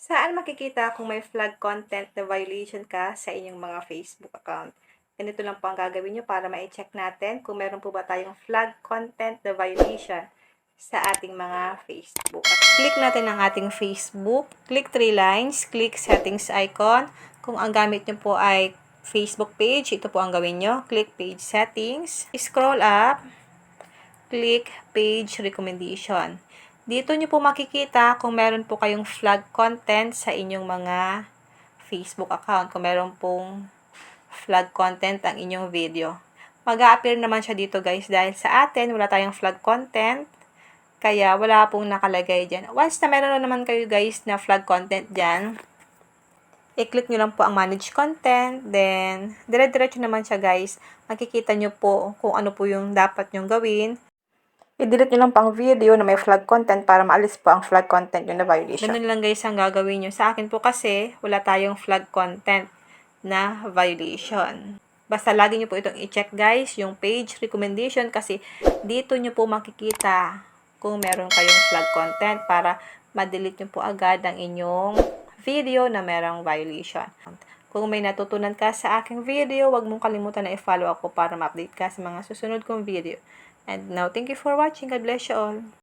Saan makikita kung may flag content na violation ka sa inyong mga Facebook account? Ganito lang po ang gagawin nyo para ma-check natin kung meron po ba tayong flag content na violation sa ating mga Facebook. At click natin ang ating Facebook, click 3 lines, click settings icon. Kung ang gamit nyo po ay Facebook page, ito po ang gawin nyo. Click page settings, scroll up, click page recommendation. Dito nyo po makikita kung meron po kayong flag content sa inyong mga Facebook account. Kung meron pong flag content ang inyong video. Mag-a-appear naman siya dito guys dahil sa atin wala tayong flag content. Kaya wala pong nakalagay dyan. Once na meron na naman kayo guys na flag content dyan, i-click nyo lang po ang manage content. Then, dire-diretso naman siya guys. Makikita nyo po kung ano po yung dapat nyong gawin. I-delete nyo lang po ang video na may flag content para maalis po ang flag content yung na violation. Ganun lang guys ang gagawin nyo. Sa akin po kasi, wala tayong flag content na violation. Basta lagi nyo po itong i-check guys, yung page recommendation kasi dito nyo po makikita kung meron kayong flag content para ma-delete nyo po agad ang inyong video na merong violation. Kung may natutunan ka sa aking video, huwag mong kalimutan na i-follow ako para ma-update ka sa mga susunod kong video. And now, thank you for watching. God bless you all.